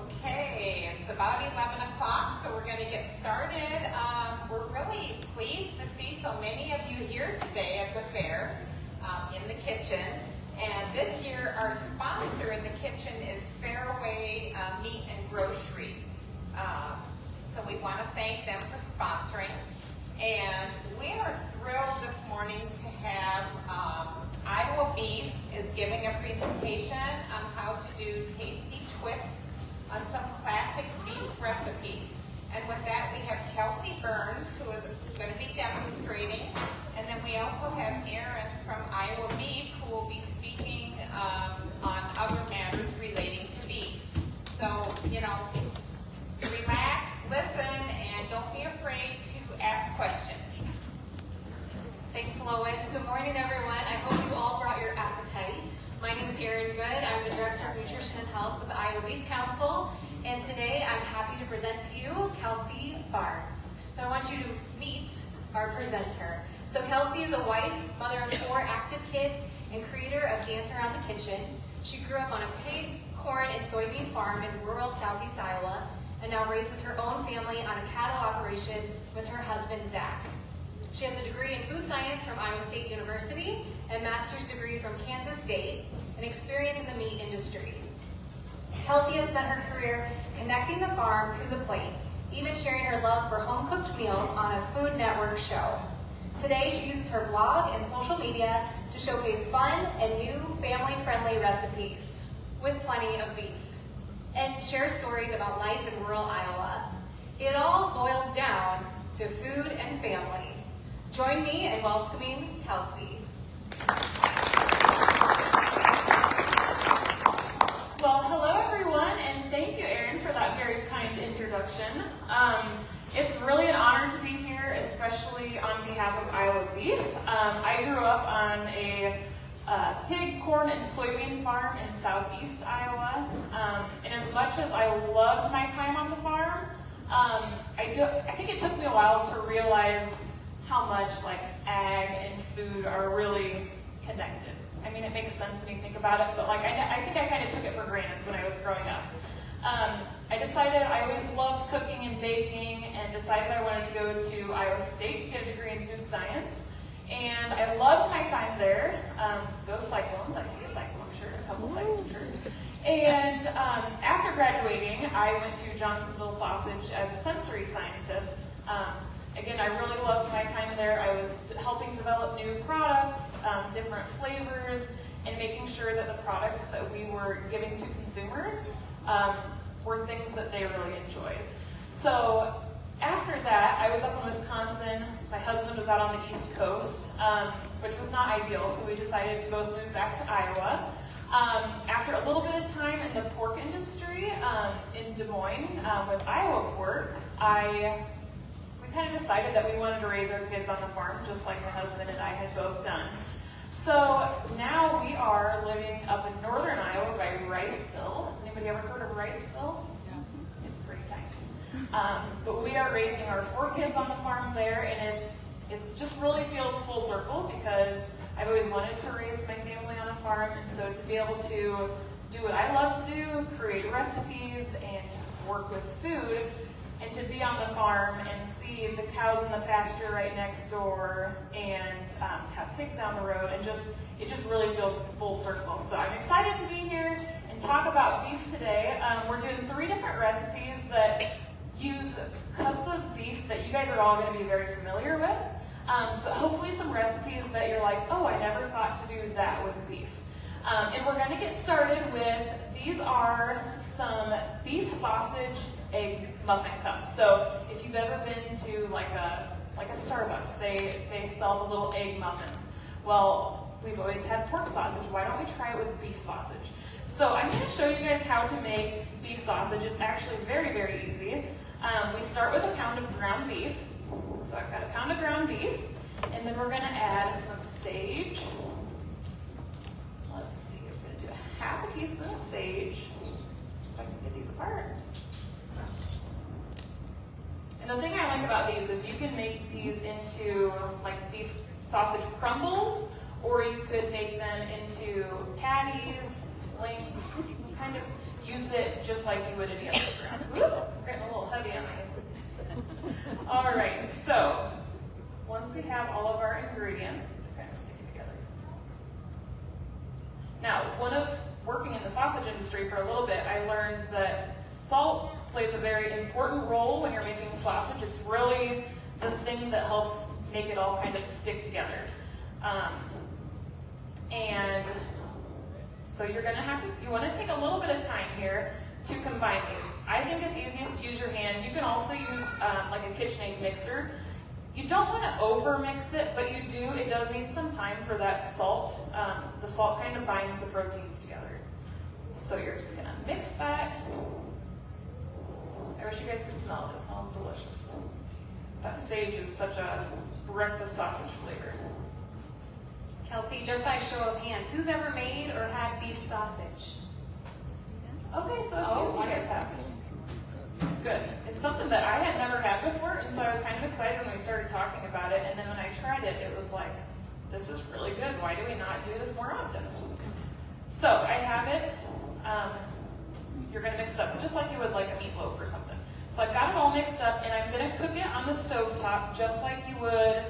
Okay, it's about 11 o'clock, so we're going to get started. We're really pleased to see so many of you here today at the fair in the kitchen. And this year, our sponsor in the kitchen is Fairway Meat and Grocery. So we want to thank them for sponsoring. And we are thrilled this morning to have Iowa Beef is giving a presentation on how to do tasty twists on some classic beef recipes. And with that, we have Kelsey Byrnes, who is going to be demonstrating. And then we also have Aaron from Iowa Beef, who will be speaking on other matters relating to beef. So, relax, listen, and don't be afraid to ask questions. Thanks, Lois. Good morning, everyone. I hope you all brought your appetite. My name is Erin Good. I'm the Director of Nutrition and Health with the Iowa Beef Council. And today I'm happy to present to you Kelsey Byrnes. So I want you to meet our presenter. So Kelsey is a wife, mother of 4 active kids, and creator of Dance Around the Kitchen. She grew up on a pig, corn, and soybean farm in rural southeast Iowa, and now raises her own family on a cattle operation with her husband, Zach. She has a degree in food science from Iowa State University, and master's degree from Kansas State, and experience in the meat industry. Kelsey has spent her career connecting the farm to the plate, even sharing her love for home-cooked meals on a Food Network show. Today, she uses her blog and social media to showcase fun and new family-friendly recipes with plenty of beef, and share stories about life in rural Iowa. It all boils down to food and family. Join me in welcoming Kelsey. Well, hello everyone, and thank you, Erin, for that very kind introduction. It's really an honor to be here, especially on behalf of Iowa Beef. I grew up on a pig, corn, and soybean farm in southeast Iowa. And as much as I loved my time on the farm, I think it took me a while to realize how much ag and food are really connected. I mean, it makes sense when you think about it, but I think I kind of took it for granted when I was growing up. I decided I always loved cooking and baking, and decided I wanted to go to Iowa State to get a degree in food science. And I loved my time there. Go Cyclones! I see a Cyclone shirt, a couple Cyclone shirts. And after graduating, I went to Johnsonville Sausage as a sensory scientist. Again, I really loved my time there. I was helping develop new products, different flavors, and making sure that the products that we were giving to consumers were things that they really enjoyed. So after that, I was up in Wisconsin. My husband was out on the East Coast, which was not ideal, so we decided to both move back to Iowa. After a little bit of time in the pork industry in Des Moines with Iowa Pork, we kind of decided that we wanted to raise our kids on the farm, just like my husband and I had both done. So now we are living up in northern Iowa by Riceville. Has anybody ever heard of Riceville? Yeah. It's pretty tiny. But we are raising our 4 kids on the farm there, and it's just really feels full circle because I've always wanted to raise my family on a farm, and so to be able to do what I love to do, create recipes and work with food, and to be on the farm and see the cows in the pasture right next door, and to have pigs down the road, and it just really feels full circle. So I'm excited to be here and talk about beef today. We're doing 3 different recipes that use cuts of beef that you guys are all going to be very familiar with, but hopefully some recipes that you're like, oh, I never thought to do that with beef. And we're going to get started with, these are some beef sausage egg muffin cups. So if you've ever been to like a Starbucks, they sell the little egg muffins. Well, we've always had pork sausage. Why don't we try it with beef sausage? So I'm going to show you guys how to make beef sausage. It's actually very, very easy. We start with a pound of ground beef. So I've got a pound of ground beef, and then we're going to add some sage. Let's see, we're going to do a half a teaspoon of sage. If I can get these apart. And the thing I like about these is you can make these into beef sausage crumbles, or you could make them into patties, links. You can kind of use it just like you would any other ground. We're getting a little heavy on these. All right, so once we have all of our ingredients, they're kind of sticking together. Now, working in the sausage industry for a little bit, I learned that salt plays a very important role when you're making sausage. It's really the thing that helps make it all kind of stick together. And so you want to take a little bit of time here to combine these. I think it's easiest to use your hand. You can also use like a KitchenAid mixer. You don't want to over mix it, but it does need some time for that salt. The salt kind of binds the proteins together. So you're just gonna mix that. I wish you guys could smell it. It smells delicious. That sage is such a breakfast sausage flavor. Kelsey, just by show of hands, who's ever made or had beef sausage? Okay, so you guys have. Good. It's something that I had never had before, and so I was kind of excited when we started talking about it, and then when I tried it, it was like, this is really good. Why do we not do this more often? So I have it. You're going to mix it up just like you would like a meatloaf or something. So I've got it all mixed up, and I'm going to cook it on the stovetop just like you would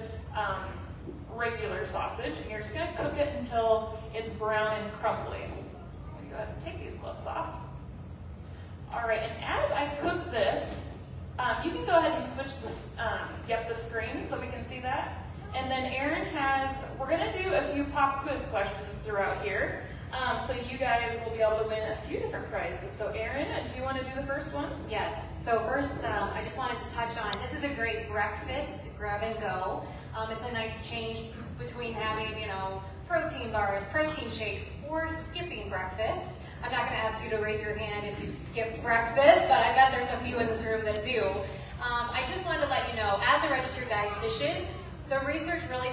regular sausage, and you're just going to cook it until it's brown and crumbly. I'm going to go ahead and take these gloves off. All right, and as I cook this, you can go ahead and switch the screen so we can see that. And then Erin we're going to do a few pop quiz questions throughout here. So you guys will be able to win a few different prizes. So Erin, do you want to do the first one? Yes. So first, I just wanted to touch on, this is a great breakfast, grab and go. It's a nice change between having, protein bars, protein shakes, or skipping breakfast. I'm not going to ask you to raise your hand if you skip breakfast, but I bet there's a few in this room that do. I just wanted to let you know, as a registered dietitian, the research really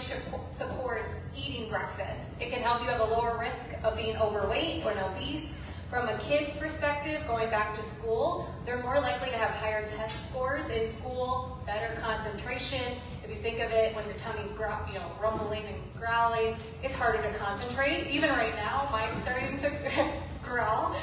supports eating breakfast. It can help you have a lower risk of being overweight or obese. From a kid's perspective, going back to school, they're more likely to have higher test scores in school, better concentration. If you think of it, when your tummy's rumbling and growling, it's harder to concentrate. Even right now, mine's starting to growl.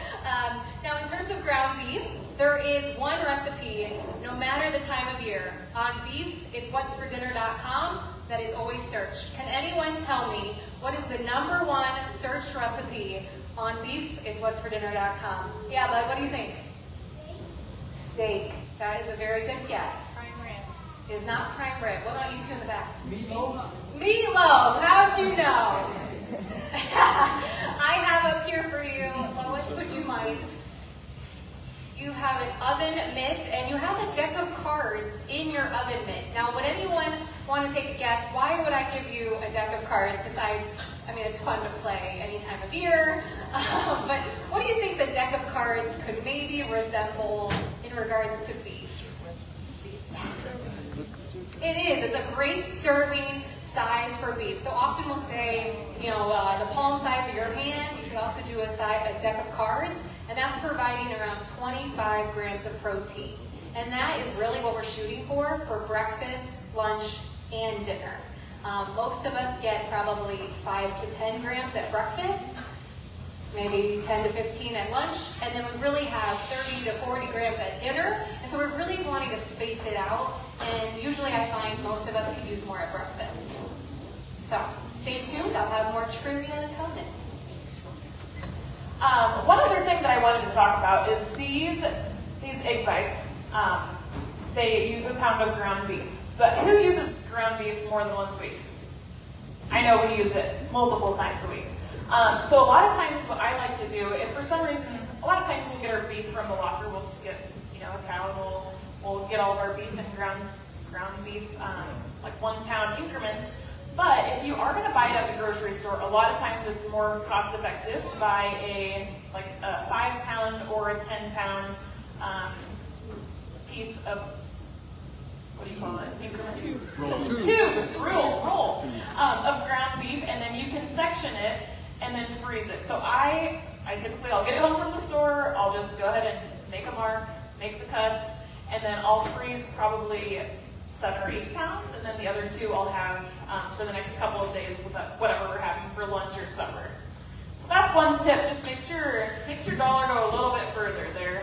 Now, in terms of ground beef, there is one recipe, no matter the time of year. On beef, it's whatsfordinner.com that is always searched. Can anyone tell me what is the #1 searched recipe on beef? It's whatsfordinner.com. Yeah, bud, what do you think? Steak. That is a very good guess. Prime rib. It is not prime rib. What about you two in the back? Meatloaf. Meatloaf. How'd you know? I have up here for you, Lois, would you mind? You have an oven mitt, and you have a deck of cards in your oven mitt. Now, would anyone want to take a guess? Why would I give you a deck of cards besides, it's fun to play any time of year. But what do you think the deck of cards could maybe resemble in regards to beef? It is. It's a great serving size for beef. So often we'll say, the palm size of your hand. You could also do a deck of cards, and that's providing around 25 grams of protein. And that is really what we're shooting for breakfast, lunch, and dinner. Most of us get probably 5 to 10 grams at breakfast, maybe 10 to 15 at lunch, and then we really have 30 to 40 grams at dinner. And so we're really wanting to space it out, and usually I find most of us could use more at breakfast. So stay tuned, I'll have more trivia coming. One other thing that I wanted to talk about is these egg bites. They use a pound of ground beef. But who uses ground beef more than once a week? I know we use it multiple times a week. So a lot of times what I like to do, if for some reason, a lot of times we'll get our beef from the locker, we'll just get, a cow, and we'll get all of our beef in ground beef, like 1 pound increments. But if you are going to buy it at the grocery store, a lot of times it's more cost effective to buy a 5 pound or a 10 pound piece of, what do you call it? Increment? Roll of ground beef, and then you can section it and then freeze it. So I'll get it home from the store, I'll just go ahead and make a mark, make the cuts, and then I'll freeze probably 7 or 8 pounds, and then the other 2 I'll have for the next couple of days with whatever we're having for lunch or supper. So that's one tip. Just makes your dollar go a little bit further there.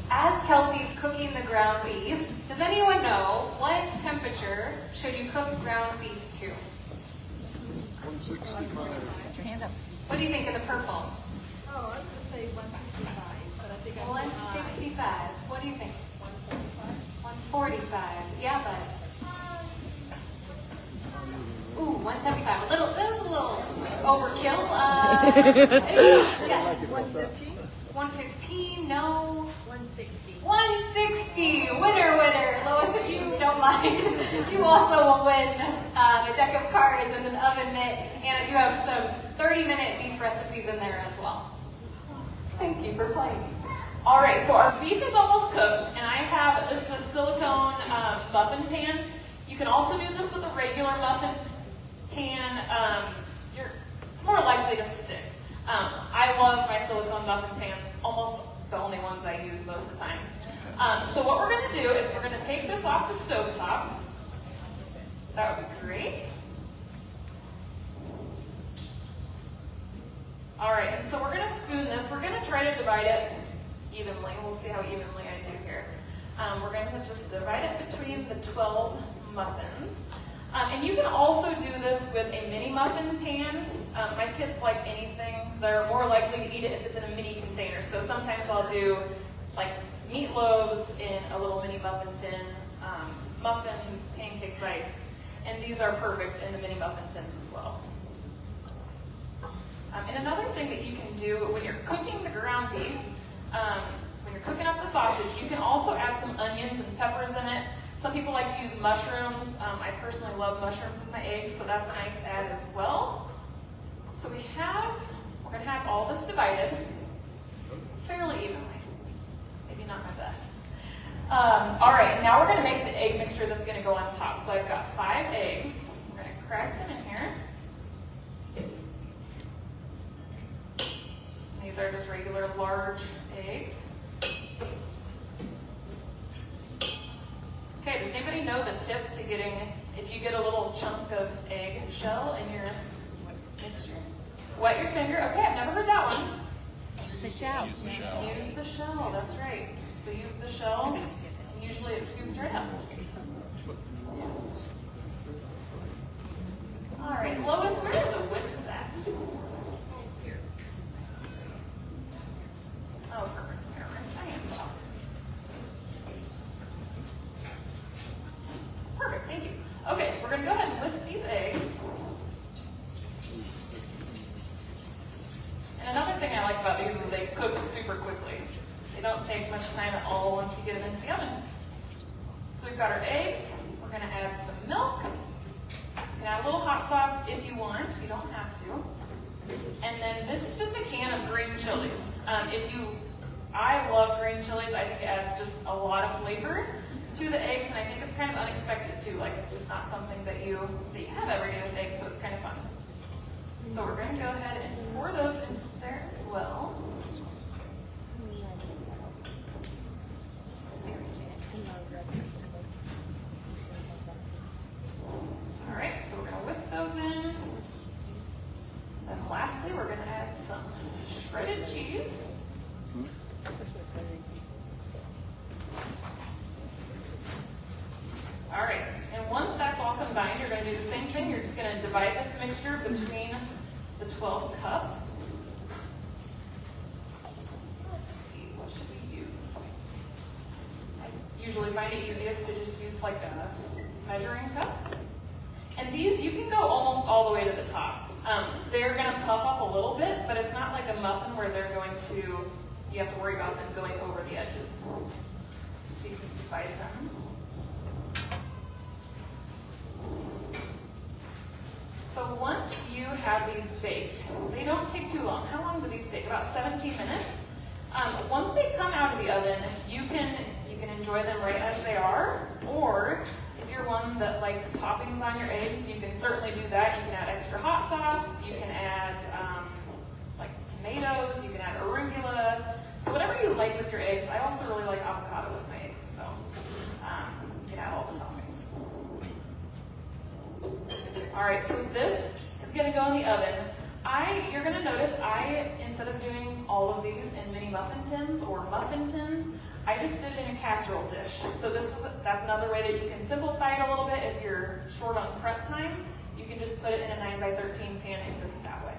As Kelsey's cooking the ground beef, does anyone know what temperature should you cook ground beef to? 165. What do you think of the purple? Oh, I was going to say 165, but I think I'm 165. What do you think? 145. 145. Yeah, but. Ooh, 175. That was a little overkill. Yes. 150. 115. No. 160. 160. Winner. Lois, if you don't mind, you also will win a deck of cards and an oven mitt. And I do have some 30-minute beef recipes in there as well. Thank you for playing. All right, so our beef is almost cooked, and I have this is a silicone muffin pan. You can also do this with a regular muffin pan. It's more likely to stick. I love my silicone muffin pans. It's almost the only ones I use most of the time. So what we're going to do is we're going to take this off the stovetop. That would be great. All right, and so we're going to spoon this. We're going to try to divide it evenly. We'll see how evenly I do here. We're going to just divide it between the 12 muffins. And you can also do this with a mini muffin pan. My kids like anything. They're more likely to eat it if it's in a mini container. So sometimes I'll do like meatloaves in a little mini muffin tin, muffins, pancake bites, and these are perfect in the mini muffin tins as well. And another thing that you can do when you're cooking the ground beef, when you're cooking up the sausage, you can also add some onions and peppers in it. Some people like to use mushrooms. I personally love mushrooms with my eggs, so that's a nice add as well. So we're going to have all this divided fairly evenly. Maybe not my best. All right, now we're going to make the egg mixture that's going to go on top. So I've got 5 eggs. We're going to crack them in here. These are just regular large eggs. Okay, does anybody know the tip to getting, if you get a little chunk of egg shell in your mixture? Wet your finger. Okay, I've never heard that one. Use the shell. Use the shell, that's right. So use the shell, and usually it scoops right up. All right, Lois, where are the whisks at? Oh, perfect. Here, rinse my hands off. Perfect, thank you. Okay, so we're going to go ahead and whisk these eggs. And another thing I like about these is they cook super quickly. They don't take much time at all once you get them into the oven. So we've got our eggs. We're going to add some milk. You can add a little hot sauce if you want. You don't have to. And then this is just a can of green chilies. I love green chilies. I think it adds just a lot of flavor to the eggs, and I think it's kind of unexpected too. Like it's just not something that you have every day with eggs, so it's kind of fun. So we're going to go ahead and pour those into there as well. All right, so we're going to whisk those in. And lastly, we're going to add some shredded cheese. All right, and once that's all combined, you're going to do the same thing. You're just going to divide this mixture between the 12 cups. Let's see, what should we use? I usually find it easiest to just use like a measuring cup. And these, you can go almost all the way to the top. They're going to puff up a little bit, but it's not like a muffin where they're going to, you have to worry about them going over the edges. Let's see if we can divide them. So once you have these baked, they don't take too long. How long do these take? About 17 minutes. Once they come out of the oven, you can enjoy them right as they are, or if you're one that likes toppings on your eggs, you can certainly do that. You can add extra hot sauce, you can add like tomatoes, you can add arugula. So whatever you like with your eggs. I also really like avocado with my eggs, so you can add all the toppings. All right, so this is gonna go in the oven. You're gonna notice instead of doing all of these in mini muffin tins or muffin tins, I just did it in a casserole dish. So that's another way that you can simplify it a little bit if you're short on prep time. You can just put it in a 9x13 pan and cook it that way.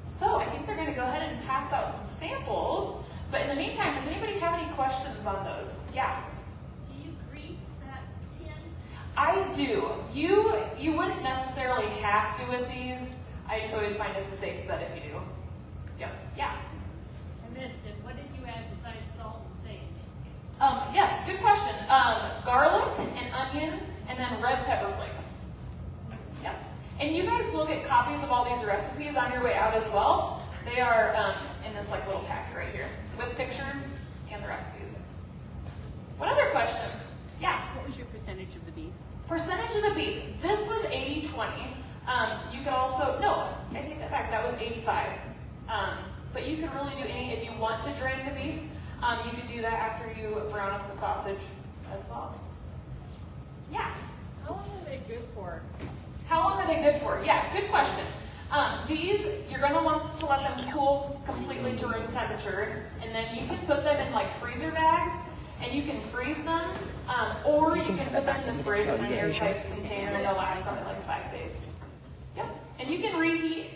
So I think they're gonna go ahead and pass out some samples, but in the meantime, does anybody have any questions on those? Yeah? Do you grease that tin? I do. You wouldn't necessarily have to with these. I just always find it's a safe bet if you do. Yep. Yeah. I missed it. What did you add besides salt and sage? Yes, good question. Garlic and onion, and then red pepper flakes. Yep. And you guys will get copies of all these recipes on your way out as well. They are in this like little packet right here with pictures and the recipes. What other questions? Yeah. What was your percentage of the beef? Percentage of the beef. This was 80-20. You could also, no, I take that back. That was 85. But you can really do if you want to drain the beef, you could do that after you brown up the sausage as well. Yeah. How long are they good for? How long are they good for? Yeah, good question. These, you're going to want to let them cool completely to room temperature, and then you can put them in like freezer bags, and you can freeze them, or you can put them in the fridge in an airtight container, and they'll last probably like 5 days. Yep. And you can reheat.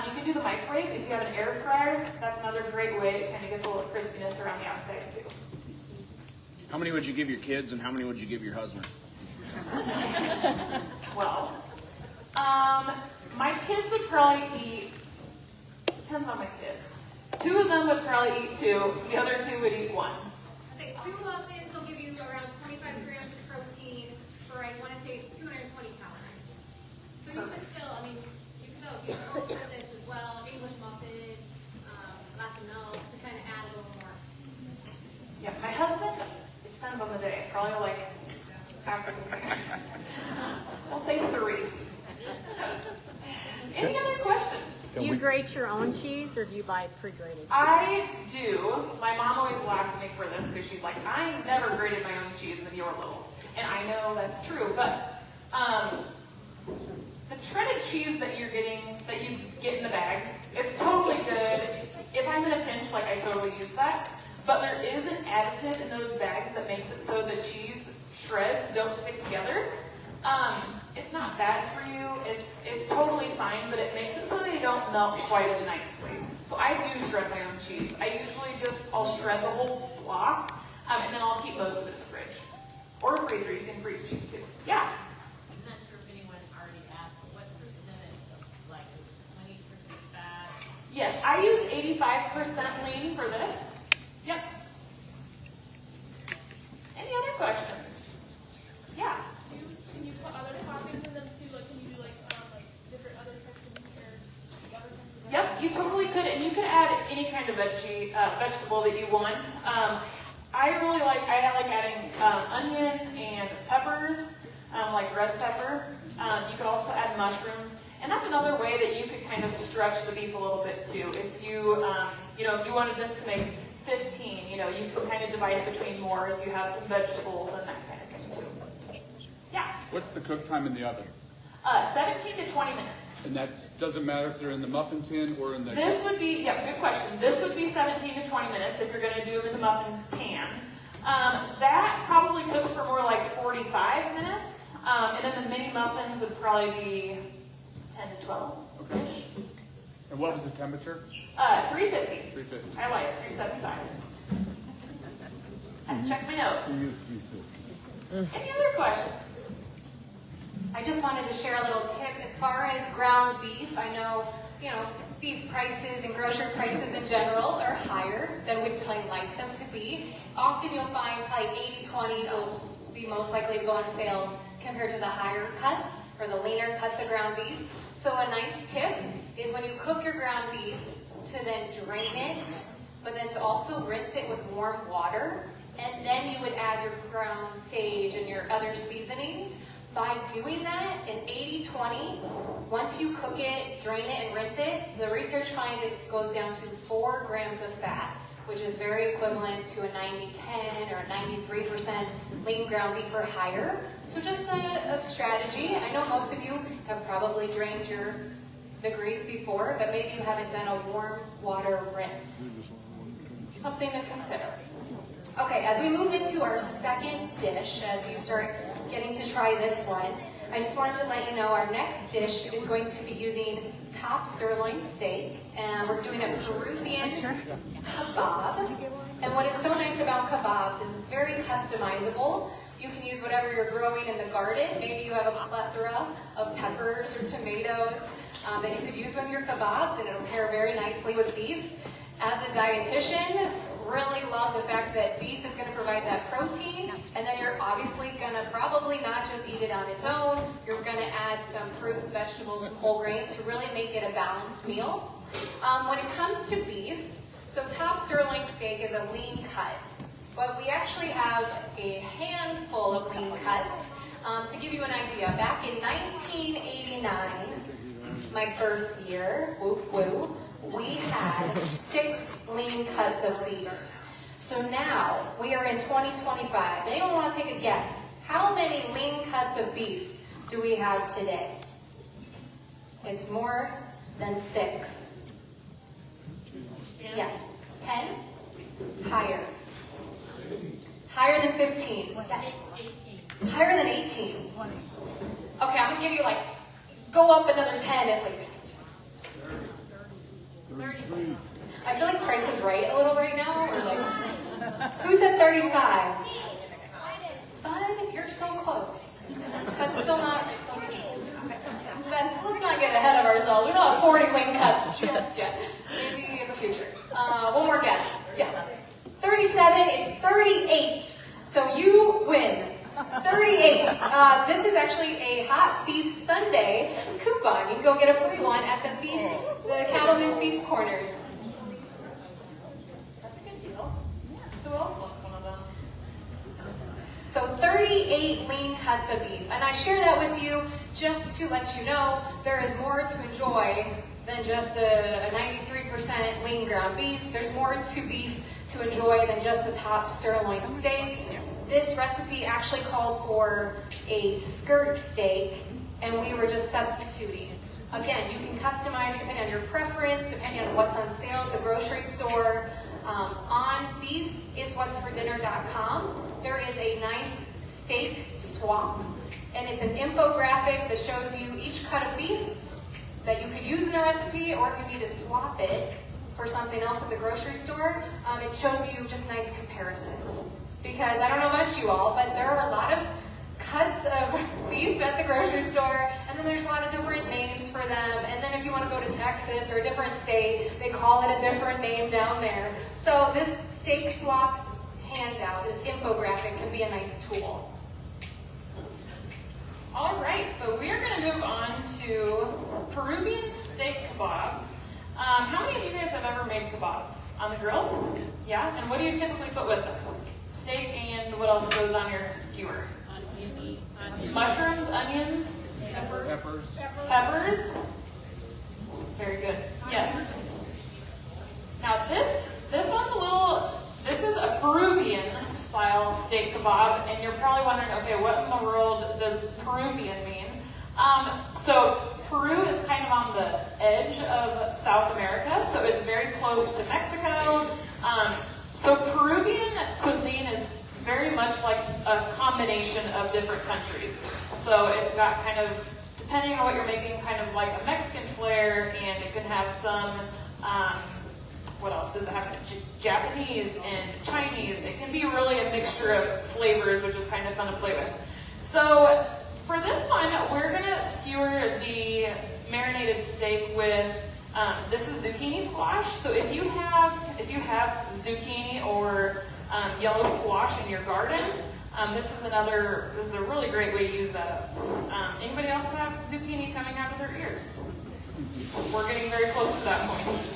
You can do the microwave if you have an air fryer. That's another great way. It kind of gets a little crispiness around the outside too. How many would you give your kids, and how many would you give your husband? Well, my kids would probably eat, depends on my kid. 2 of them would probably eat 2, the other 2 would eat 1. I say 2 muffins will give you around 25 grams of protein for, I want to say it's 220 calories. So you can still, you can toast with this as well, English muffin, glass of milk to kind of add a little more. Yeah, my husband, it depends on the day, probably like after the dinner. We'll say 3. Any other questions? Do you grate your own cheese or do you buy pre-grated? I do. My mom always laughs at me for this because she's like, I never grated my own cheese when you were little. And I know that's true, but the shredded cheese that you get in the bags, it's totally good. If I'm in a pinch, like I totally use that. But there is an additive in those bags that makes it so the cheese shreds don't stick together. It's not bad for you. It's totally fine, but it makes it so they don't melt quite as nicely. So I do shred my own cheese. I usually I'll shred the whole block, and then I'll keep most of it in the fridge. Or a freezer, you can freeze cheese too. Yeah? I'm not sure if anyone already asked, but what percentage of, like, 20% fat? Yes, I use 85% lean for this. Yep. Any other questions? Yeah? Can you put other toppings in them too? Like, can you do like different other types of meat or other types of Yep, you totally could, and you could add any kind of vegetable that you want. I like adding onion and peppers, like red pepper. You could also add mushrooms, and that's another way that you could kind of stretch the beef a little bit too. If you, if you wanted this to make 15, you could kind of divide it between more if you have some vegetables and that kind of thing too. Yeah. What's the cook time in the oven? 17 to 20 minutes. And that doesn't matter if they're in the muffin tin or in the... This would be, good question. This would be 17 to 20 minutes if you're going to do them in the muffin pan. That probably cooks for more like 45 minutes. And then the mini muffins would probably be 10 to 12-ish. Okay. And what was the temperature? 350. 350. I like 375. I have to check my notes. Any other questions? I just wanted to share a little tip as far as ground beef. I know, beef prices and grocery prices in general are higher than we'd probably like them to be. Often you'll find probably 80-20 will be most likely to go on sale compared to the higher cuts or the leaner cuts of ground beef. So a nice tip is when you cook your ground beef to then drain it, but then to also rinse it with warm water, and then you would add your ground sage and your other seasonings. By doing that, in 80-20, once you cook it, drain it, and rinse it, the research finds it goes down to 4 grams of fat, which is very equivalent to a 90-10 or a 93% lean ground beef or higher. So just a strategy. I know most of you have probably drained your the grease before, but maybe you haven't done a warm water rinse. Something to consider. Okay, as we move into our second dish, as you start getting to try this one, I just wanted to let you know our next dish is going to be using top sirloin steak, and we're doing a Peruvian kebab. And what is so nice about kebabs is it's very customizable. You can use whatever you're growing in the garden. Maybe you have a plethora of peppers or tomatoes that you could use with your kebabs, and it'll pair very nicely with beef. As a dietitian, really love the fact that beef is going to provide that protein, and then you're obviously going to probably not just eat it on its own. You're going to add some fruits, vegetables, some whole grains to really make it a balanced meal. When it comes to beef, so top sirloin steak is a lean cut, but we actually have a handful of lean cuts. To give you an idea, back in 1989, my birth year, woo woo, we had 6 lean cuts of beef. So now we are in 2025. Anyone want to take a guess? How many lean cuts of beef do we have today? It's more than 6. Yes. 10? Higher. Higher than 15. Yes. 18. Higher than 18. Okay, I'm going to give you go up another 10 at least. 30. I feel like Price is Right a little right now. Or who said 35? Bud, you're so close. But still not close. Then let's not get ahead of ourselves. We don't have 40 lean cuts just yet. Maybe in the future. One more guess. Yeah. 37, it's 38. So you win. 38. This is actually a hot beef Sunday coupon. You can go get a free one at the Cattleman's Beef Corners. That's a good deal. Who else wants one of them? So 38 lean cuts of beef. And I share that with you just to let you know there is more to enjoy than just a 93% lean ground beef. There's more to beef to enjoy than just a top sirloin steak. This recipe actually called for a skirt steak, and we were just substituting. Again, you can customize depending on your preference, depending on what's on sale at the grocery store. On beefiswhatsfordinner.com, there is a nice steak swap, and it's an infographic that shows you each cut of beef that you could use in the recipe, or if you need to swap it for something else at the grocery store, it shows you just nice comparisons. Because I don't know about you all, but there are a lot of cuts of beef at the grocery store, and then there's a lot of different names for them. And then if you want to go to Texas or a different state, they call it a different name down there. So this steak swap handout, this infographic, can be a nice tool. All right, so we are going to move on to Peruvian steak kebabs. How many of you guys have ever made kebabs on the grill? Yeah, and what do you typically put with them? Steak and what else goes on your skewer? Onions. Mushrooms, onions, peppers. Very good. Yes. Now this one's this is a Peruvian style steak kebab, and you're probably wondering, okay, what in the world does Peruvian mean? So Peru is kind of on the edge of South America, so it's very close to Mexico. So Peruvian cuisine is very much like a combination of different countries. So it's got kind of, depending on what you're making, kind of like a Mexican flair, and it can have some, what else does it have? Japanese and Chinese. It can be really a mixture of flavors, which is kind of fun to play with. So for this one, we're gonna skewer the marinated steak with, this is zucchini squash. So if you have zucchini or yellow squash in your garden, this is a really great way to use that up. Anybody else have zucchini coming out of their ears? We're getting very close to that point.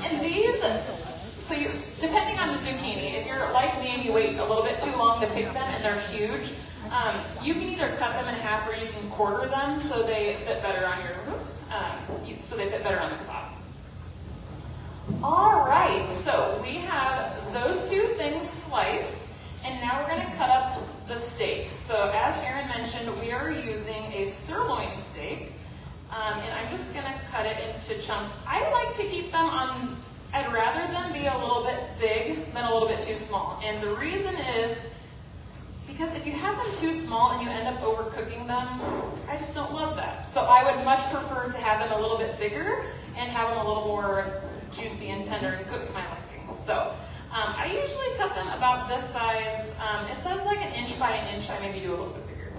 And these, so depending on the zucchini, if you're like me and you wait a little bit too long to pick them and they're huge, you can either cut them in half or you can quarter them so they fit better on the kebab. All right, so we have those two things sliced, and now we're going to cut up the steak. So as Erin mentioned, we are using a sirloin steak. And I'm just gonna cut it into chunks. I like to keep them on, I'd rather them be a little bit big than a little bit too small. And the reason is, because if you have them too small and you end up overcooking them, I just don't love that. So I would much prefer to have them a little bit bigger and have them a little more juicy and tender and cooked to my liking. So I usually cut them about this size. It says like an inch by an inch. I maybe do a little bit bigger.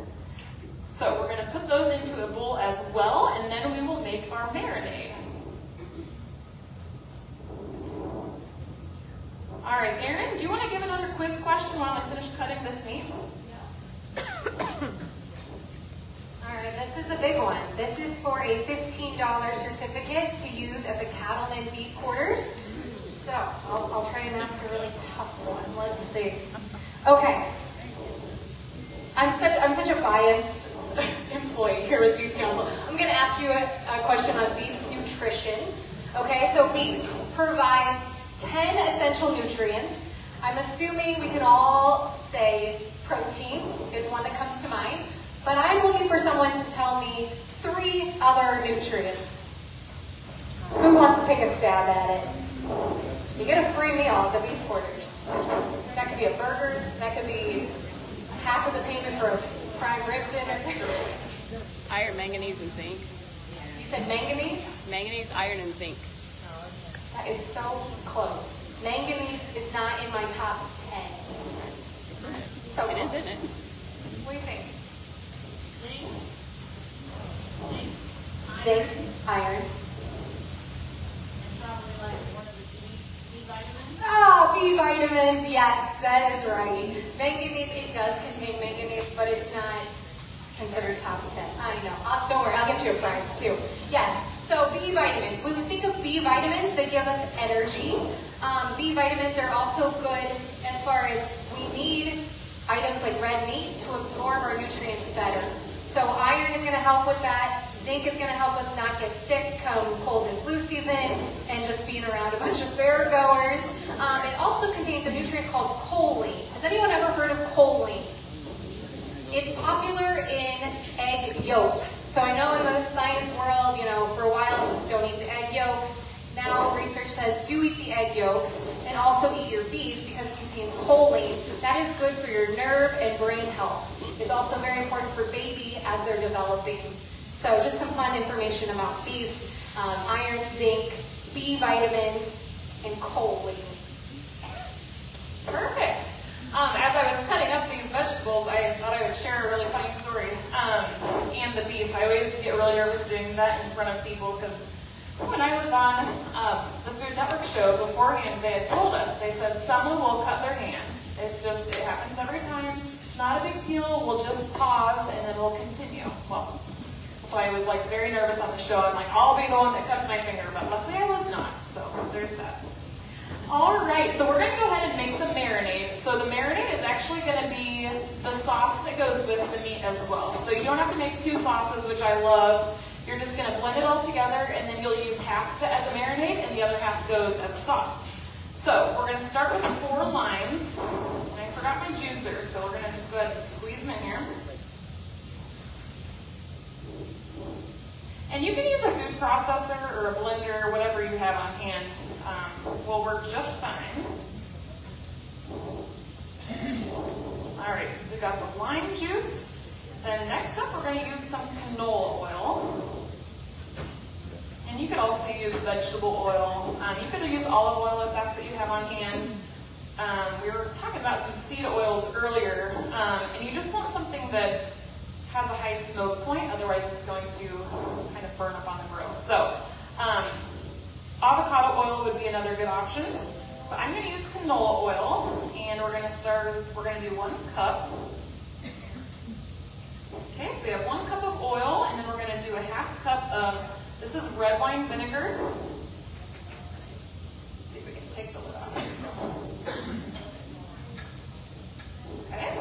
So we're going to put those into a bowl as well, and then we will make our marinade. All right, Erin, do you want to give another quiz question while I finish cutting this meat? All right, this is a big one. This is for a $15 certificate to use at the Cattleman Beef Quarters. So I'll try and ask a really tough one. Let's see. Okay. I'm such a biased employee here with Beef Council. I'm going to ask you a question on beef's nutrition. Okay, so beef provides 10 essential nutrients. I'm assuming we can all say protein is one that comes to mind, but I'm looking for someone to tell me 3 other nutrients. Who wants to take a stab at it? You get a free meal at the beef quarters. That could be a burger, that could be half of the payment for a prime rib dinner. Iron, manganese, and zinc. You said manganese? Manganese, iron, and zinc. That is so close. Manganese is not in my top 10. So It close. is, isn't it? What do you think? Zinc. Zinc, iron. And probably like one of the B vitamins. Oh, B vitamins, yes, that is right. Manganese, it does contain manganese, but it's not considered top 10. I know. Don't worry, I'll get you a prize too. Yes, so B vitamins. When we think of B vitamins, they give us energy. B vitamins are also good as far as we need items like red meat to absorb our nutrients better. So iron is going to help with that. Zinc is going to help us not get sick come cold and flu season and just being around a bunch of fair goers. It also contains a nutrient called choline. Has anyone ever heard of choline? It's popular in egg yolks. So I know in the science world, for a while it was don't eat the egg yolks. Now research says do eat the egg yolks and also eat your beef because it contains choline. That is good for your nerve and brain health. It's also very important for baby as they're developing. So just some fun information about beef, iron, zinc, B vitamins, and choline. Perfect. As I was cutting up these vegetables, I thought I would share a really funny story. And the beef, I always get really nervous doing that in front of people because when I was on the Food Network show beforehand, they had told us, they said someone will cut their hand. It's just, it happens every time. It's not a big deal. We'll just pause and then we'll continue. Well, so I was like very nervous on the show. I'm like, I'll be the one that cuts my finger, but luckily I was not. So there's that. All right, so we're going to go ahead and make the marinade. So the marinade is actually going to be the sauce that goes with the meat as well. So you don't have to make 2 sauces, which I love. You're just going to blend it all together, and then you'll use half of it as a marinade, and the other half goes as a sauce. So we're going to start with 4 limes. And I forgot my juicer, so we're going to just go ahead and squeeze them in here. And you can use a food processor or a blender, whatever you have on hand. Will work just fine. All right, so we got the lime juice. Then next up, we're going to use some canola oil. And you could also use vegetable oil. You could use olive oil if that's what you have on hand. We were talking about some seed oils earlier, and you just want something that has a high smoke point, otherwise it's going to kind of burn up on the grill. So, avocado oil would be another good option, but I'm going to use canola oil, and we're going to do 1 cup. Okay, so we have 1 cup of oil, and then we're going to do a ½ cup of, this is red wine vinegar. Let's see if we can take the lid off. Okay.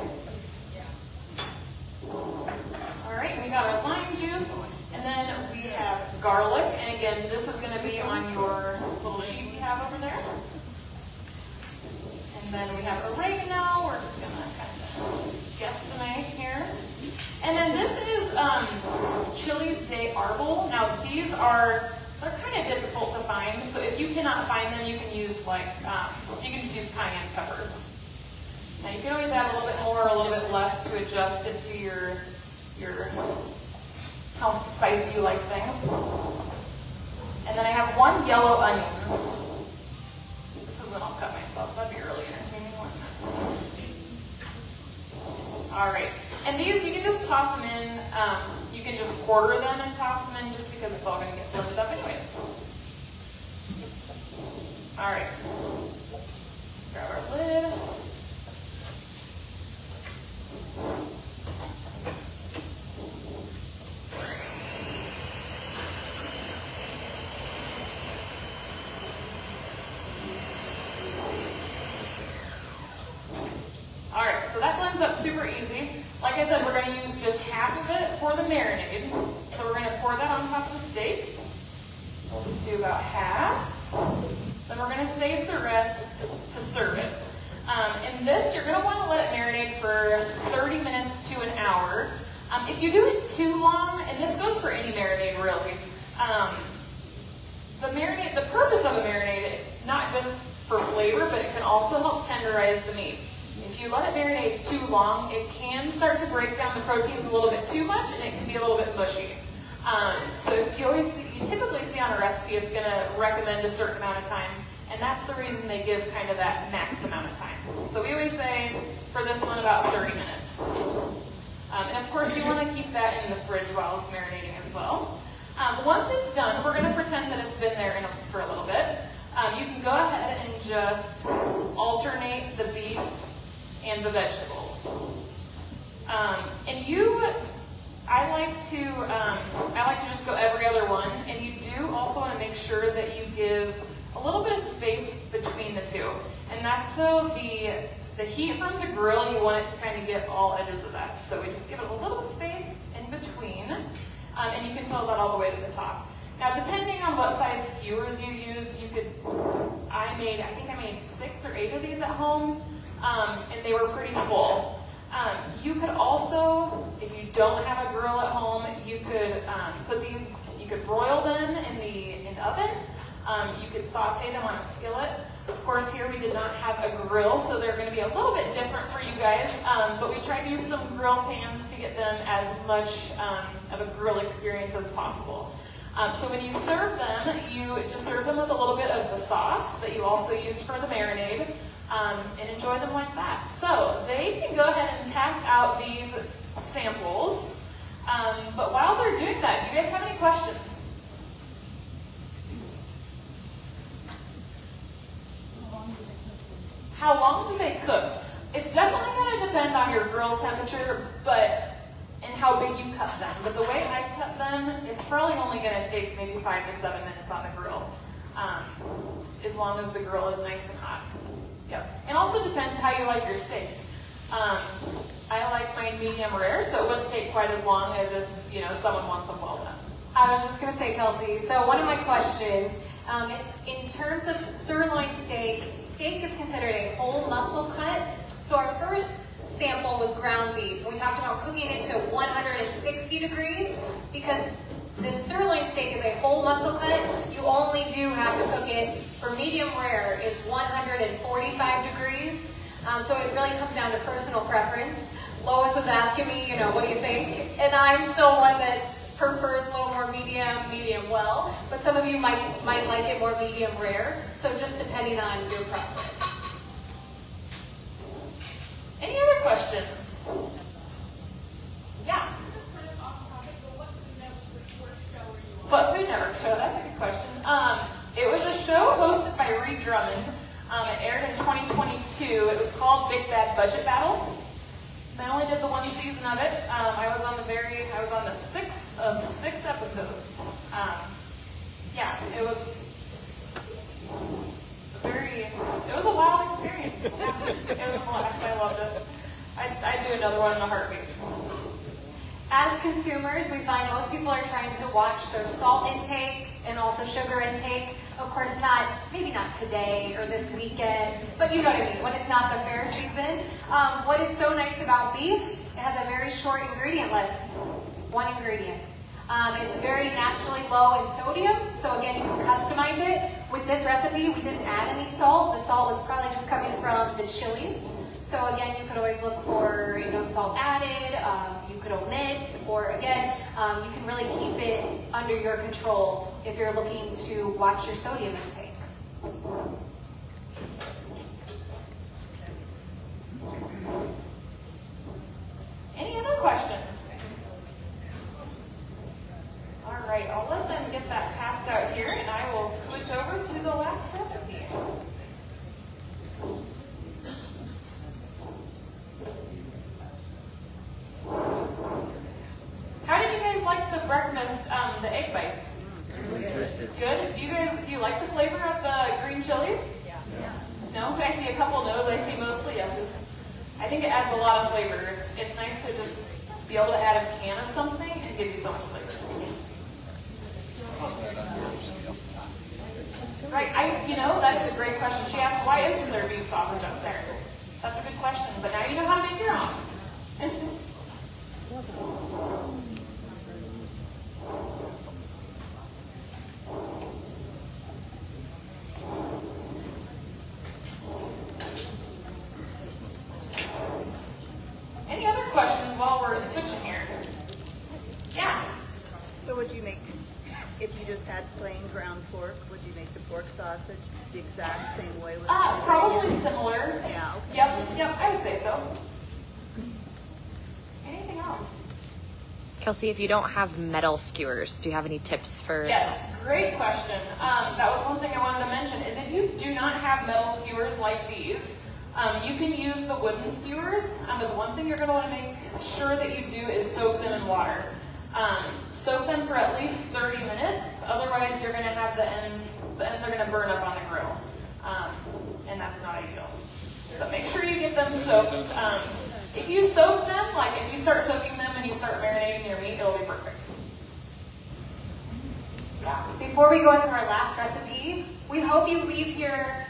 All right, we got our lime juice, and then we have garlic, and again, this is going to be on your little sheets you have over there. And then we have oregano. We're just going to kind of guesstimate here. And then this is Chili's de Arbol. Now They're kind of difficult to find, so if you cannot find them, you can use you can just use cayenne pepper. Now you can always add a little bit more or a little bit less to adjust it to your how spicy you like things. And then I have 1 yellow onion. This is when I'll cut myself. That'd be a really entertaining one. All right, and these you can just toss them in. You can just quarter them and toss them in just because it's all going to get blended up anyways. All right, grab our lid. All right, so that blends up super easy. Like I said, we're going to use just half of it for the marinade. So we're going to pour that on top of the steak. We'll just do about half. Then we're going to save the rest to serve it. In this, you're going to want to let it marinate for 30 minutes to an hour. If you do it too long, and this goes for any marinade really, the purpose of a marinade, not just for flavor, but it can also help tenderize the meat. If you let it marinate too long, it can start to break down the proteins a little bit too much, and it can be a little bit mushy. So if you typically see on a recipe, it's going to recommend a certain amount of time, and that's the reason they give kind of that max amount of time. So we always say for this one about 30 minutes. And of course, you want to keep that in the fridge while it's marinating as well. Once it's done, we're going to pretend that it's been there for a little bit. You can go ahead and just alternate the beef and the vegetables. I like to just go every other one, and you do also want to make sure that you give a little bit of space between the two. And that's so the heat from the grill, you want it to kind of get all edges of that. So we just give it a little space in between, and you can fill that all the way to the top. Now, depending on what size skewers you use, I think I made 6 or 8 of these at home, and they were pretty full. You could also, if you don't have a grill at home, you could you could broil them in the oven. You could saute them on a skillet. Of course, here we did not have a grill, so they're going to be a little bit different for you guys, but we tried to use some grill pans to get them as much of a grill experience as possible. So when you serve them, you just serve them with a little bit of the sauce that you also used for the marinade, and enjoy them like that. So they can go ahead and pass out these samples, but while they're doing that, do you guys have any questions? How long do they cook? It's definitely going to depend on your grill temperature, and how big you cut them. But the way I cut them, it's probably only going to take maybe 5 to 7 minutes on the grill, as long as the grill is nice and hot. Yep. And also depends how you like your steak. I like mine medium rare, so it wouldn't take quite as long as if someone wants them well done. I was just going to say, Kelsey, so one of my questions, in terms of sirloin steak is considered a whole muscle cut. So our first sample was ground beef. We talked about cooking it to 160 degrees because the sirloin steak is a whole muscle cut. You only do have to cook it, for medium rare, is 145 degrees. So it really comes down to personal preference. Lois was asking me, what do you think? And I'm still one that prefers a little more medium well, but some of you might like it more medium rare. So just depending on your preference. Any other questions? Yeah. What Food Network show? That's a good question. It was a show hosted by Reed Drummond. It aired in 2022. It was called Big Bad Budget Battle. I only did the 1 season of it. I was on the 6th of 6 episodes. It was a wild experience. It was a blast. I loved it. I'd do another one in a heartbeat. As consumers, we find most people are trying to watch their salt intake and also sugar intake. Of course, maybe not today or this weekend, but you know what I mean, when it's not the fair season. What is so nice about beef, it has a very short ingredient list. 1 ingredient. It's very naturally low in sodium, so again, you can customize it. With this recipe, we didn't add any salt. The salt was probably just coming from the chilies. So again, you could always look for, salt added, you could omit, or again, you can really keep it under your control if you're looking to watch your sodium intake. Any other questions? All right, I'll let them get that passed out here, and I will switch over to the last recipe. How did you guys like the breakfast, the egg bites? Good. Do you like the flavor of the green chilies? Yeah. No? I see a couple no's. I see mostly yeses. I think it adds a lot of flavor. It's nice to just be able to add a can of something and give you so much flavor. Right. That is a great question. She asked, why isn't there beef sausage up there? That's a good question. But now you know how to make your own. Any other questions while we're switching here? Yeah. So would you make, if you just had plain ground pork, would you make the pork sausage the exact same way? With Probably similar. Yeah. Okay. Yep, I would say so. Anything else? Kelsey, if you don't have metal skewers, do you have any tips for? Yes, great question. That was one thing I wanted to mention, is if you do not have metal skewers like these, you can use the wooden skewers, but the one thing you're going to want to make sure that you do is soak them in water. Soak them for at least 30 minutes, otherwise you're going to have the ends are going to burn up on the grill, and that's not ideal. So make sure you get them soaked. If you soak them, like if you start soaking them and you start marinating your meat, it'll be perfect. Before we go into our last recipe, we hope you leave here,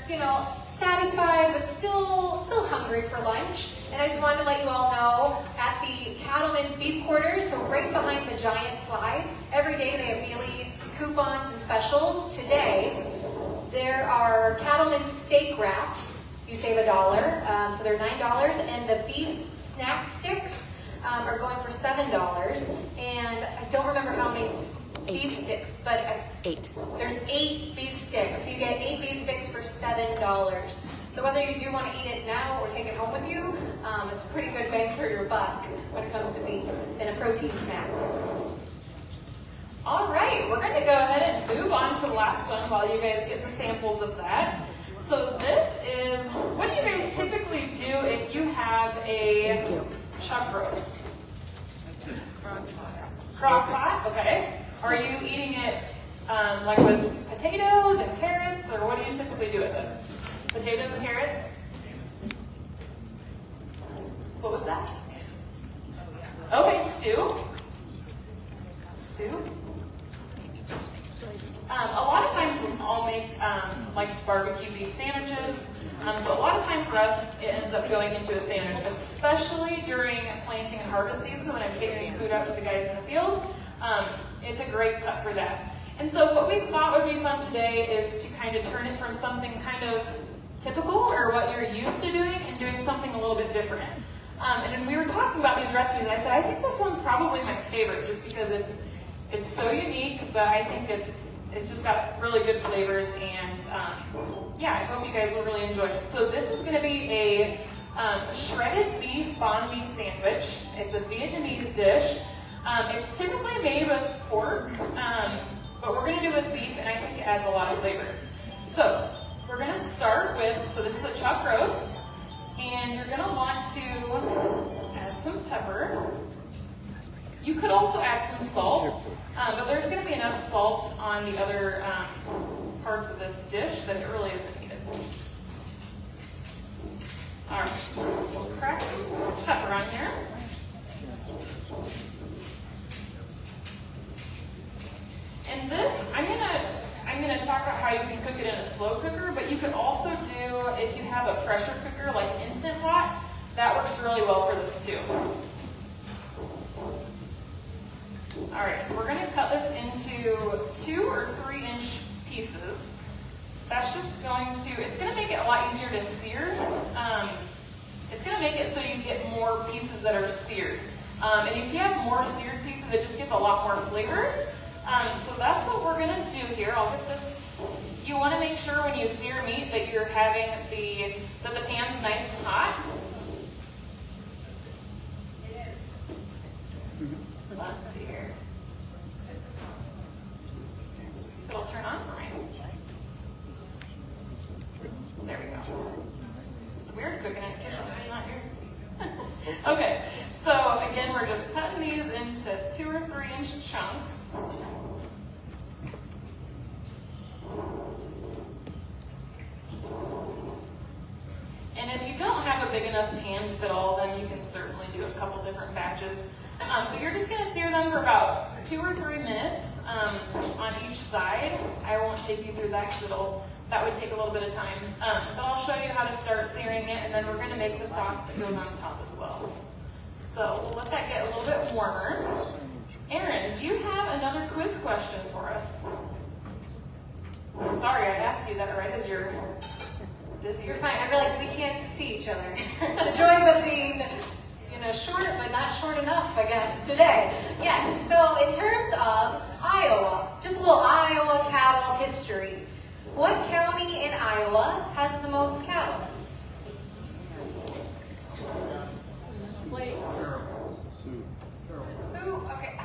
satisfied but still hungry for lunch. And I just wanted to let you all know, at the Cattlemen's Beef Quarters, so right behind the giant slide, every day they have daily coupons and specials. Today, there are Cattlemen's steak wraps. You save $1, so they're $9, and the beef snack sticks are going for $7. And I don't remember how many beef sticks, but 8. There's 8 beef sticks, so you get 8 beef sticks for $7. So whether you do want to eat it now or take it home with you, it's a pretty good bang for your buck when it comes to beef and a protein snack. All right, we're going to go ahead and move on to the last one while you guys get the samples of that. So this is, what do you guys typically do if you have a chuck roast? Crock pot, okay. Are you eating it like with potatoes and carrots, or what do you typically do with it? Potatoes and carrots? What was that? Okay, stew. Soup. A lot of times I'll make like barbecue beef sandwiches. So a lot of time for us, it ends up going into a sandwich, especially during planting and harvest season when I'm taking food out to the guys in the field. It's a great cut for that. And so what we thought would be fun today is to kind of turn it from something kind of typical or what you're used to doing and doing something a little bit different. And then we were talking about these recipes, and I said, I think this one's probably my favorite just because it's so unique, but I think it's just got really good flavors, and yeah, I hope you guys will really enjoy it. So this is going to be a shredded beef banh mi sandwich. It's a Vietnamese dish. It's typically made with pork, but we're going to do it with beef, and I think it adds a lot of flavor. So we're going to start with, so this is a chuck roast, and you're going to want to add some pepper. You could also add some salt, but there's going to be enough salt on the other parts of this dish that it really isn't needed. All right, so we'll crack some pepper on here. And this, I'm gonna talk about how you can cook it in a slow cooker, but you can also do, if you have a pressure cooker like Instant Pot, that works really well for this too. All right, so we're gonna cut this into 2 or 3 inch pieces. That's just going to, it's gonna make it a lot easier to sear. It's gonna make it so you get more pieces that are seared. And if you have more seared pieces, it just gets a lot more flavor. So that's what we're gonna do here. I'll get this. You wanna make sure when you sear meat that you're having that the pan's nice and hot. Let's see here. It'll turn on for me. There we go. It's weird cooking in a kitchen. It's not yours. Okay, so again, we're just cutting these into 2 or 3 inch chunks. And if you don't have a big enough pan to fit all, then you can certainly do a couple different batches. But you're just going to sear them for about 2 or 3 minutes on each side. I won't take you through that because that would take a little bit of time. But I'll show you how to start searing it, and then we're going to make the sauce that goes on top as well. So we'll let that get a little bit warmer. Erin, do you have another quiz question for us? Sorry, I asked you that right as you're busy. You're fine. I realize we can't see each other. The joys of being, short, but not short enough, I guess, today. Yes, so in terms of Iowa, just a little Iowa cattle history. What county in Iowa has the most cattle? Who? Okay.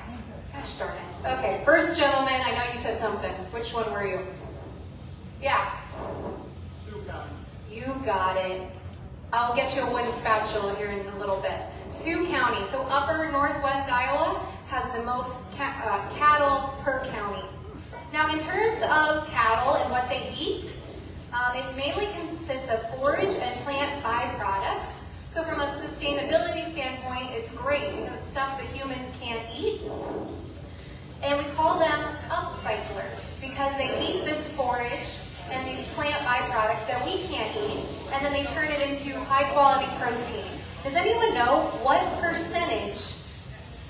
Gosh darn it. Okay, first gentleman, I know you said something. Which one were you? Yeah. You got it. I'll get you a wooden spatula here in a little bit. Sioux County, so upper northwest Iowa, has the most cattle per county. Now, in terms of cattle and what they eat, it mainly consists of forage and plant byproducts. So from a sustainability standpoint, it's great because it's stuff that humans can't eat. And we call them upcyclers because they eat this forage and these plant byproducts that we can't eat, and then they turn it into high-quality protein. Does anyone know what percentage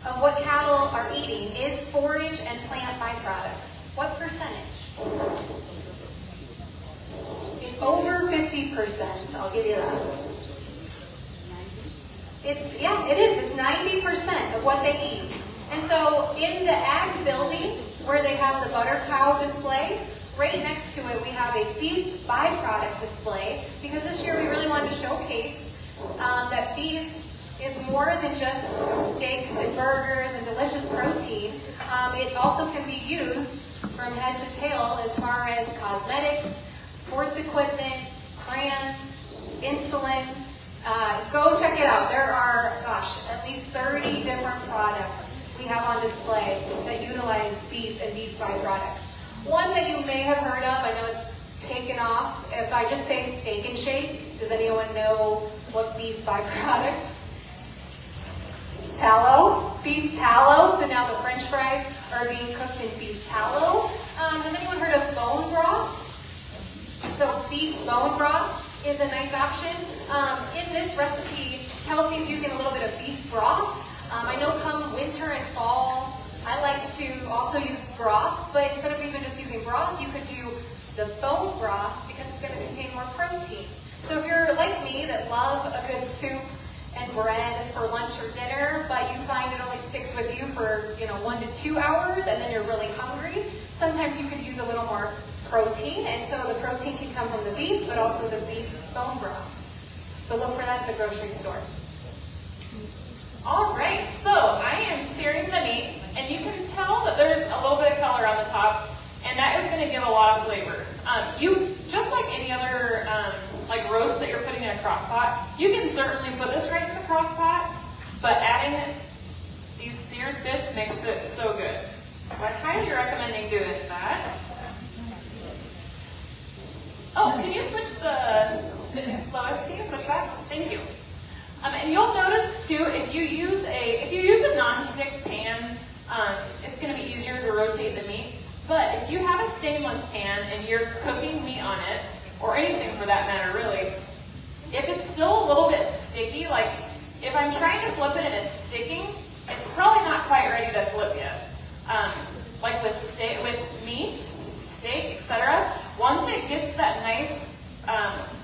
of what cattle are eating is forage and plant byproducts? What percentage? It's over 50%, I'll give you that. It is. It's 90% of what they eat. And so in the ag building, where they have the butter cow display, right next to it we have a beef byproduct display, because this year we really wanted to showcase that beef is more than just steaks and burgers and delicious protein. It also can be used from head to tail as far as cosmetics, sports equipment, crayons, insulin. Go check it out. There are, at least 30 different products we have on display that utilize beef and beef byproducts. One that you may have heard of, I know it's taken off. If I just say Steak and Shake, does anyone know what beef byproduct? Tallow, beef tallow. So now the French fries are being cooked in beef tallow. Has anyone heard of bone broth? So beef bone broth is a nice option. In this recipe, Kelsey's using a little bit of beef broth. I know come winter and fall, I like to also use broths, but instead of even just using broth, you could do the bone broth because it's going to contain more protein. So if you're like me that love a good soup and bread for lunch or dinner, but you find it only sticks with you for 1 to 2 hours and then you're really hungry, sometimes you could use a little more protein, and so the protein can come from the beef, but also the beef bone broth. So look for that at the grocery store. All right, so I am searing the meat, and you can tell that there's a little bit of color on the top, and that is going to give a lot of flavor. You, just like any other like roast that you're putting in a crock pot, you can certainly put this right in the crock pot, but adding these seared bits makes it so good. So I'm highly recommending doing that. Oh, can you switch Lois, can you switch that? Thank you. And you'll notice too, if you use a non-stick pan, it's going to be easier to rotate the meat. But if you have a stainless pan and you're cooking meat on it, or anything for that matter, really, if it's still a little bit sticky, like if I'm trying to flip it and it's sticking, it's probably not quite ready to flip yet. Like with meat, steak, etc. Once it gets that nice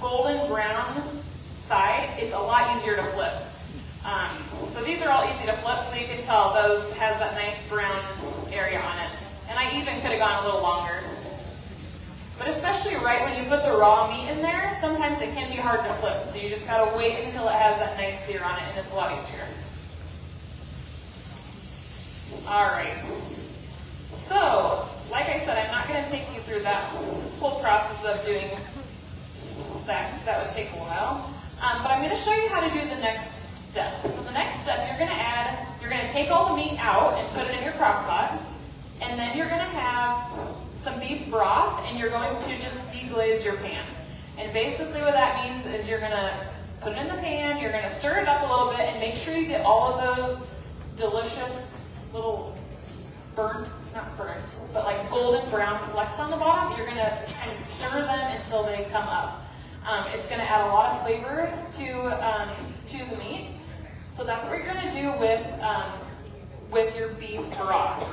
golden brown side, it's a lot easier to flip. So these are all easy to flip, so you can tell those has that nice brown area on it. And I even could have gone a little longer. But especially right when you put the raw meat in there, sometimes it can be hard to flip. So you just gotta wait until it has that nice sear on it, and it's a lot easier. Alright. So, like I said, I'm not gonna take you through that whole process of doing that, because that would take a while. But I'm gonna show you how to do the next step. So the next step, you're gonna take all the meat out and put it in your crock pot. And then you're gonna have some beef broth, and you're going to just deglaze your pan. And basically what that means is you're gonna put it in the pan, you're gonna stir it up a little bit, and make sure you get all of those delicious little not burnt, but like golden brown flecks on the bottom. You're gonna kind of stir them until they come up. It's gonna add a lot of flavor to the meat. So that's what you're gonna do with your beef broth.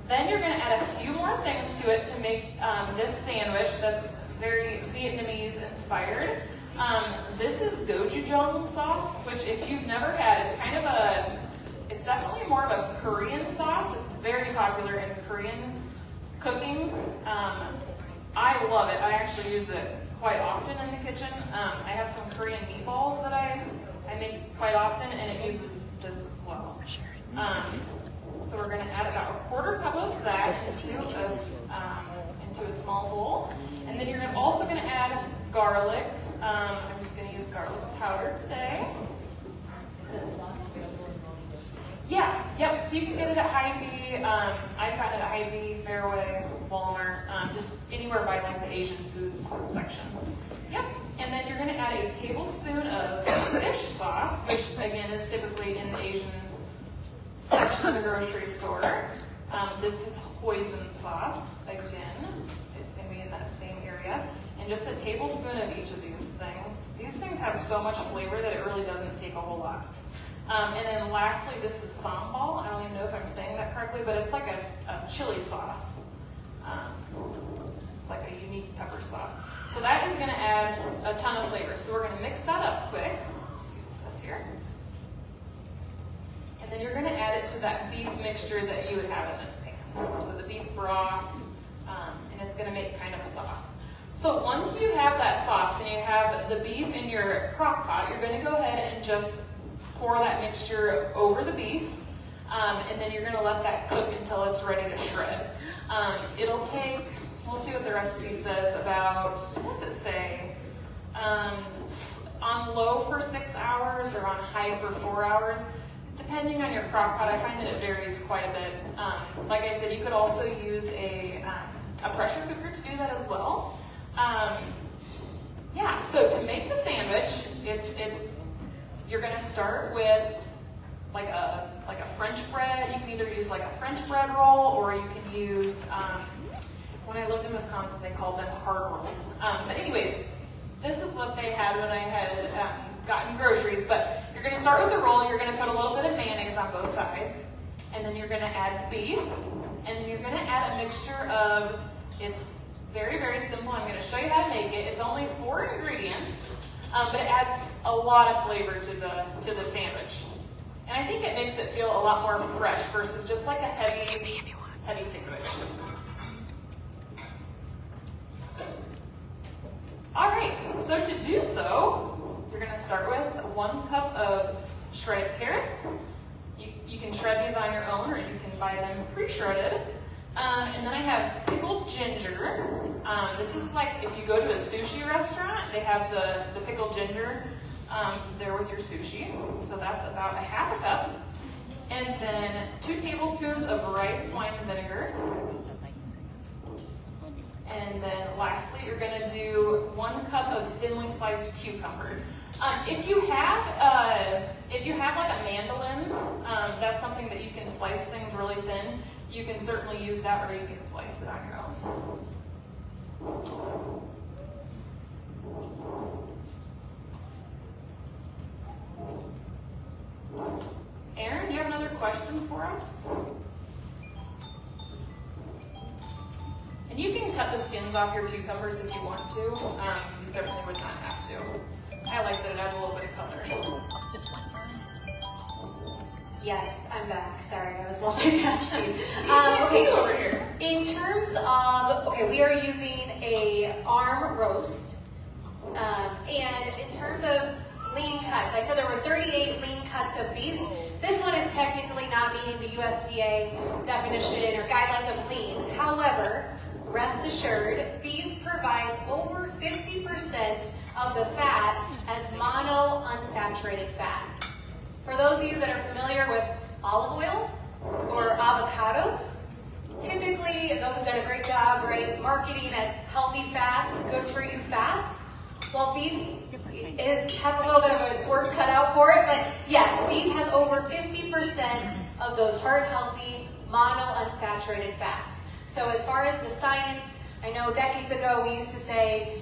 Then you're going to add a few more things to it to make this sandwich that's very Vietnamese inspired. This is gochujang sauce, which if you've never had is kind of it's definitely more of a Korean sauce. It's very popular in Korean cooking. I love it. I actually use it quite often in the kitchen. I have some Korean meatballs that I make quite often, and it uses this as well. So we're going to add about a quarter cup of that into a small bowl. And then you're also going to add garlic. I'm just going to use garlic powder today. Yeah, yep, so you can get it at Hy-Vee. I've gotten it at Hy-Vee, Fairway, Walmart, just anywhere by like the Asian foods section. Yep, and then you're going to add a tablespoon of fish sauce, which again is typically in the Asian section of the grocery store. This is hoisin sauce, again. It's going to be in that same area. And just a tablespoon of each of these things. These things have so much flavor that it really doesn't take a whole lot. And then lastly, this is sambal. I don't even know if I'm saying that correctly, but it's like a chili sauce. It's like a unique pepper sauce. So that is going to add a ton of flavor. So we're going to mix that up quick. Just use this here. And then you're going to add it to that beef mixture that you would have in this pan. So the beef broth, and it's going to make kind of a sauce. So once you have that sauce and you have the beef in your crock pot, you're going to go ahead and just pour that mixture over the beef, and then you're going to let that cook until it's ready to shred. It'll take, we'll see what the recipe says, about, what's it say? On low for 6 hours or on high for 4 hours. Depending on your crock pot, I find that it varies quite a bit. Like I said, you could also use a pressure cooker to do that as well. Yeah, so to make the sandwich, you're going to start with like a French bread. You can either use like a French bread roll, or you can use, when I lived in Wisconsin, they called them hard rolls. But anyways, this is what they had when I had gotten groceries. But you're going to start with the roll. You're going to put a little bit of mayonnaise on both sides. And then you're going to add beef. And then you're going to add a mixture of, it's very, very simple. I'm going to show you how to make it. It's only 4 ingredients, but it adds a lot of flavor to the sandwich. And I think it makes it feel a lot more fresh versus just like a heavy sandwich. All right, so to do so, you're going to start with 1 cup of shredded carrots. You can shred these on your own, or you can buy them pre-shredded. And then I have pickled ginger. This is like if you go to a sushi restaurant, they have the pickled ginger there with your sushi. So that's about a half a cup. And then 2 tablespoons of rice wine vinegar. And then lastly, you're going to do 1 cup of thinly sliced cucumber. If you have like a mandolin, that's something that you can slice things really thin. You can certainly use that, or you can slice it on your own. Aaron, do you have another question for us? And you can cut the skins off your cucumbers if you want to. You certainly would not have to. I like that it adds a little bit of color. Yes, I'm back. Sorry, I was multitasking. See you over here. In terms of, okay, we are using a arm roast. And in terms of lean cuts, I said there were 38 lean cuts of beef. This one is technically not meeting the USDA definition or guidelines of lean. However, rest assured, beef provides over 50% of the fat as monounsaturated fat. For those of you that are familiar with olive oil or avocados, typically those have done a great job, right, marketing as healthy fats, good for you fats. Well, beef, it has a little bit of its work cut out for it, but yes, beef has over 50% of those heart-healthy monounsaturated fats. So as far as the science, I know decades ago we used to say,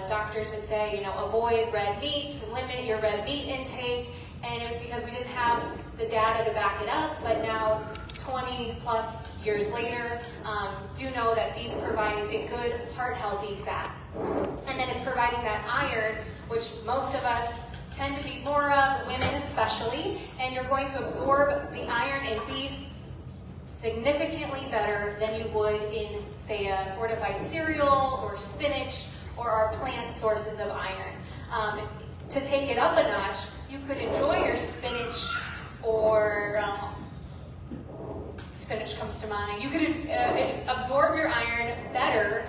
doctors would say, you know, avoid red meat, limit your red meat intake, and it was because we didn't have the data to back it up, but now 20 plus years later, do know that beef provides a good heart-healthy fat. And then it's providing that iron, which most of us tend to be more of, women especially, and you're going to absorb the iron in beef significantly better than you would in, say, a fortified cereal or spinach or our plant sources of iron. To take it up a notch, you could enjoy your spinach or spinach comes to mind. You could absorb your iron better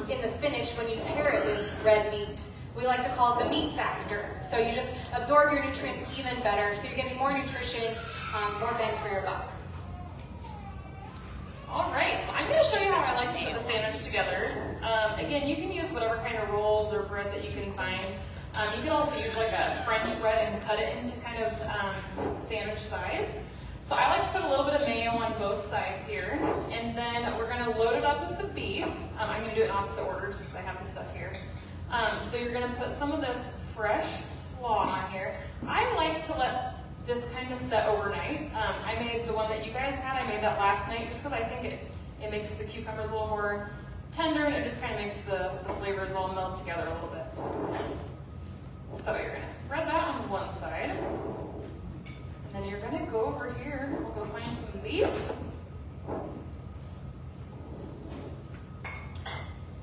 in the spinach when you pair it with red meat. We like to call it the meat factor. So you just absorb your nutrients even better, so you're getting more nutrition, more bang for your buck. All right, so I'm going to show you how I like to put the sandwich together. Again, you can use whatever kind of rolls or bread that you can find. You can also use like a French bread and cut it into kind of sandwich size. So I like to put a little bit of mayo on both sides here, and then we're going to load it up with the beef. I'm going to do it in opposite order since I have the stuff here. So you're going to put some of this fresh slaw on here. I like to let this kind of set overnight. I made the one that you guys had, I made that last night just because I think it makes the cucumbers a little more tender, and it just kind of makes the flavors all meld together a little bit. So you're going to spread that on one side, and then you're going to go over here, we'll go find some beef.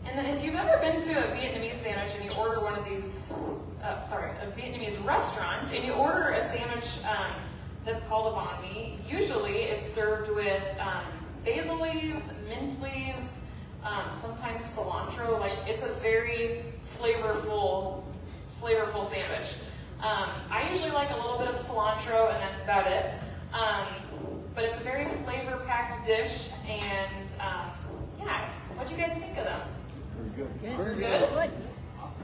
And then if you've ever been to a Vietnamese sandwich and you order one of these, a Vietnamese restaurant, and you order a sandwich that's called a banh mi, usually it's served with basil leaves, mint leaves, sometimes cilantro. Like, it's a very flavorful sandwich. I usually like a little bit of cilantro, and that's about it. But it's a very flavor-packed dish, and yeah, what do you guys think of them? Very good. Good?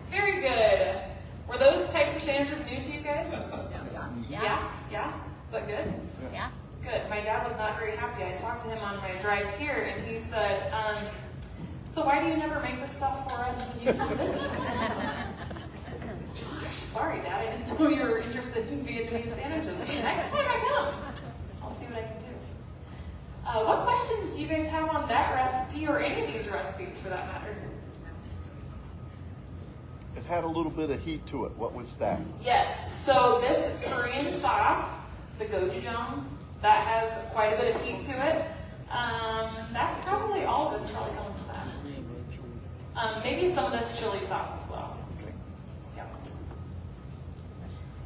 Very good. Were those types of sandwiches new to you guys? Yeah? But good? Yeah. Good. My dad was not very happy. I talked to him on my drive here, and he said, so why do you never make this stuff for us when you come visit? Sorry, Dad, I didn't know you were interested in Vietnamese sandwiches. Next time I come, I'll see what I can do. What questions do you guys have on that recipe, or any of these recipes for that matter? It had a little bit of heat to it. What was that? Yes, so this Korean sauce, the gochujang, that has quite a bit of heat to it. That's probably all of it's probably coming from that. Maybe some of this chili sauce as well. Yep.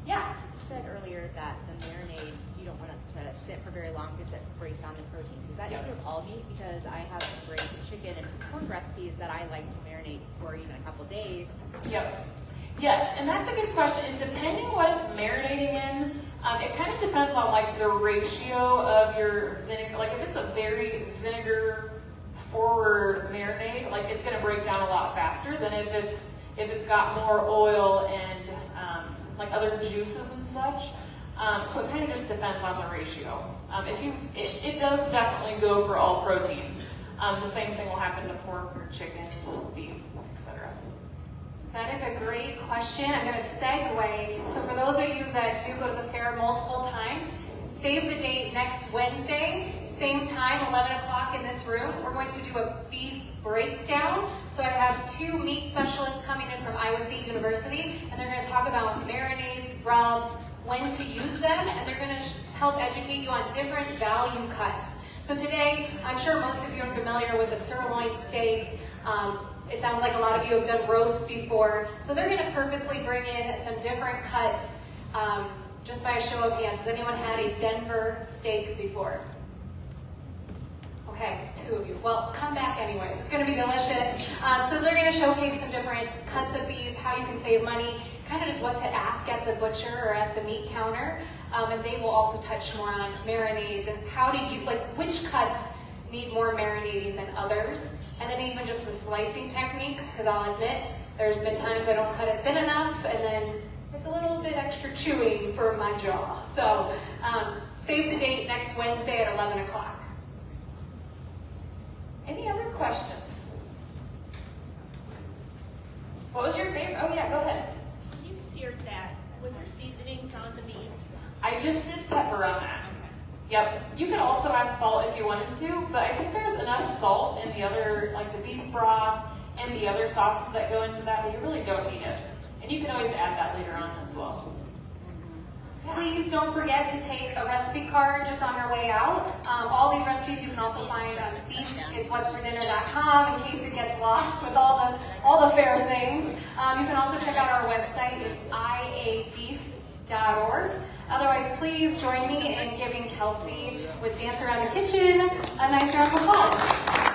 Yeah? You said earlier that the marinade, you don't want it to sit for very long because it breaks down the proteins. Is that true of all meat? Because I have great chicken and pork recipes that I like to marinate for even a couple days. Yep. Yes, and that's a good question. And depending what it's marinating in, it kind of depends on like the ratio of your vinegar. Like if it's a very vinegar forward marinade, like it's going to break down a lot faster than if it's got more oil and like other juices and such. So it kind of just depends on the ratio. It does definitely go for all proteins. The same thing will happen to pork or chicken, beef, etc. That is a great question. I'm going to segue. So for those of you that do go to the fair multiple times, save the date next Wednesday, same time, 11 o'clock in this room. We're going to do a beef breakdown. So I have 2 meat specialists coming in from Iowa State University, and they're going to talk about marinades, rubs, when to use them, and they're going to help educate you on different value cuts. So today, I'm sure most of you are familiar with the sirloin steak. It sounds like a lot of you have done roasts before. So they're going to purposely bring in some different cuts just by a show of hands. Has anyone had a Denver steak before? Okay, 2 of you. Well, come back anyways. It's going to be delicious. So they're going to showcase some different cuts of beef, how you can save money, kind of just what to ask at the butcher or at the meat counter. And they will also touch more on marinades and how do you, like, which cuts need more marinating than others. And then even just the slicing techniques, because I'll admit, there's been times I don't cut it thin enough, and then it's a little bit extra chewing for my jaw. So save the date next Wednesday at 11 o'clock. Any other questions? What was your favorite? Oh yeah, go ahead. You seared that. Was there seasonings on the beef? I just did pepper on that. Yep. You could also add salt if you wanted to, but I think there's enough salt in the other, like the beef broth and the other sauces that go into that you really don't need it. And you can always add that later on as well. Please don't forget to take a recipe card just on your way out. All these recipes you can also find on beefitswhatsfordinner.com in case it gets lost with all the fair things. You can also check out our website. It's iabeef.org. Otherwise, please join me in giving Kelsey with Dance Around the Kitchen a nice round of applause.